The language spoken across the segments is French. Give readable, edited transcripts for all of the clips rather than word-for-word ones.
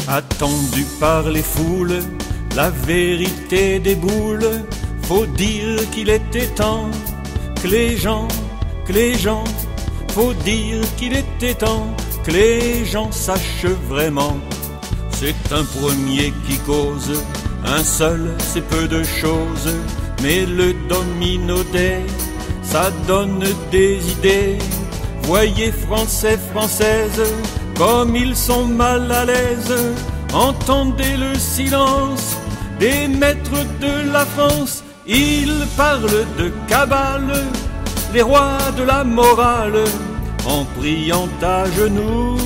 Attendu par les foules, la vérité déboule. Faut dire qu'il était temps que les gens, faut dire qu'il était temps que les gens sachent vraiment. C'est un premier qui cause, un seul c'est peu de choses, mais le domino des, ça donne des idées. Voyez Français, Françaises, comme ils sont mal à l'aise. Entendez le silence des maîtres de la France. Ils parlent de cabale, les rois de la morale, en priant à genoux.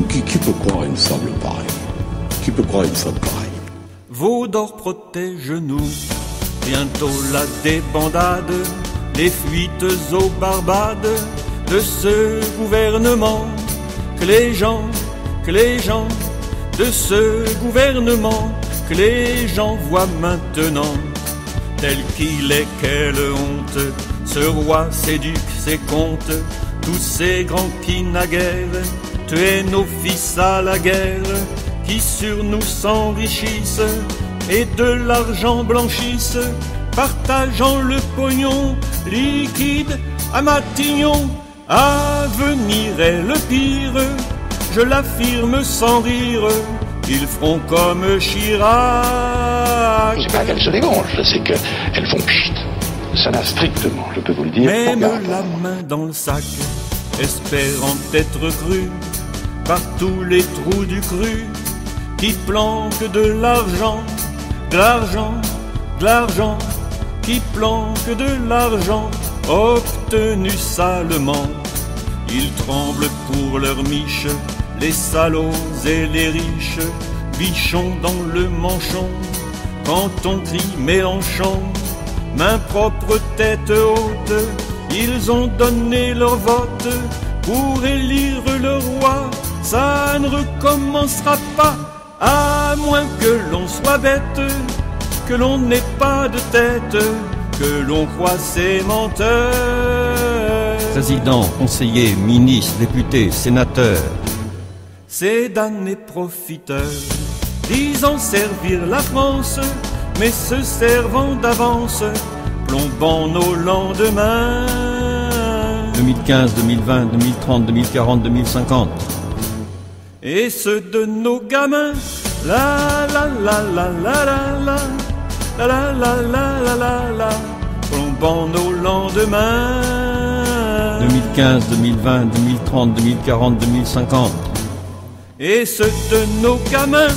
Qui peut croire une fable pareille? Qui peut croire une fable pareille? Veau d'or protège-nous. Bientôt la débandade, les fuites aux Barbades de ce gouvernement. Que les gens, de ce gouvernement, que les gens voient maintenant. Tel qu'il est, quelle honte, ce roi, ses ducs, ses comtes, tous ces grands qui naguère tuaient nos fils à la guerre, qui sur nous s'enrichissent et de l'argent blanchissent, partageant le pognon liquide à Matignon. À venir est le pire, je l'affirme sans rire, ils feront comme Chirac. C'est pas qu'elles se dégongent, c'est qu'elles font pchit. Ça n'a strictement, je peux vous le dire. Même la main dans le sac, espérant être cru par tous les trous du cru, qui planquent de l'argent, qui planquent de l'argent, obtenu salement. Ils tremblent pour leur miche, les salauds et les riches, bichons dans le manchon, quand on crie Mélenchon. Main propre, tête haute, ils ont donné leur vote pour élire le roi. Ça ne recommencera pas, à moins que l'on soit bête, que l'on n'ait pas de tête, que l'on croit ses menteurs. Président, conseiller, ministre, député, sénateur. Ces damnés profiteurs, disant servir la France, mais se servant d'avance, plombant nos lendemains. 2015, 2020, 2030, 2040, 2050. Et ceux de nos gamins, la la la la la la la la la la la la la, plombant nos lendemains. 2015, 2020, 2030, 2040, 2050. Et ceux de nos gamins,